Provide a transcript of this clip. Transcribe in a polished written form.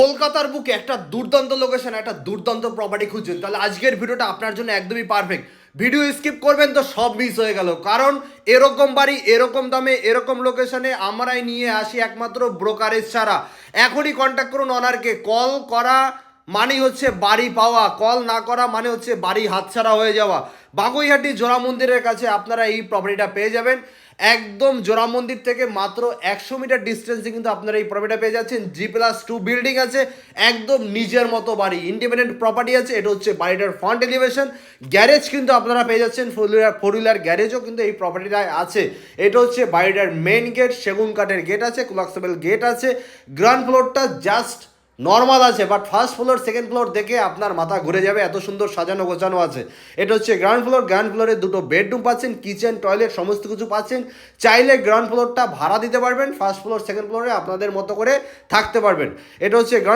কলকাতার বুকে একটা দুর্দান্ত লোকেশন, একটা দুর্দান্ত প্রপার্টি খুঁজছেন, তাহলে আজকের ভিডিওটা আপনার জন্য একদমই পারফেক্ট। ভিডিও স্কিপ করবেন তো সব মিস হয়ে গেল, কারণ এরকম বাড়ি এরকম দামে এরকম লোকেশনে আমরাই নিয়ে আসি একমাত্র ব্রোকারেজ ছাড়া। এখনই কন্ট্যাক্ট করুন অনারকে। কল করা মানে হচ্ছে বাড়ি পাওয়া, কল না করা মানে হচ্ছে বাড়ি হাতছাড়া হয়ে যাওয়া। বাগুইহাটি জোড়া মন্দিরের কাছে আপনারা এই প্রপার্টিটা পেয়ে যাবেন। একদম জোড়া মন্দির থেকে মাত্র 100 মিটার ডিস্টেন্সে কিন্তু আপনারা এই প্রপার্টিটা পেয়ে যাচ্ছেন। G+2 বিল্ডিং আছে, একদম নিজের মতো বাড়ি, ইন্ডিপেন্ডেন্ট প্রপার্টি আছে। এটা হচ্ছে বাড়িটার ফ্রন্ট এলিভেশন। গ্যারেজ কিন্তু আপনারা পেয়ে যাচ্ছেন, ফোর হুইলার গ্যারেজও কিন্তু এই প্রপার্টিটায় আছে। এটা হচ্ছে বাড়িটার মেন গেট, সেগুন কাঠের গেট আছে, কোলাক্সেবল গেট আছে। গ্রাউন্ড ফ্লোরটা জাস্ট নর্মাল আছে, but first floor second floor দেখে আপনার মাথা ঘুরে যাবে, এত সুন্দর সাজানো গোছানো আছে। এটা হচ্ছে গ্রাউন্ড ফ্লোর। গ্রাউন্ড ফ্লোরে দুটো বেডরুম পাচ্ছেন, কিচেন টয়লেট সমস্ত কিছু পাচ্ছেন। চাইলে গ্রাউন্ড ফ্লোরটা ভাড়া দিতে পারবেন, ফার্স্ট ফ্লোর সেকেন্ড ফ্লোরে আপনাদের মতো করে থাকতে পারবেন। এটা হচ্ছে গ্রাউন্ড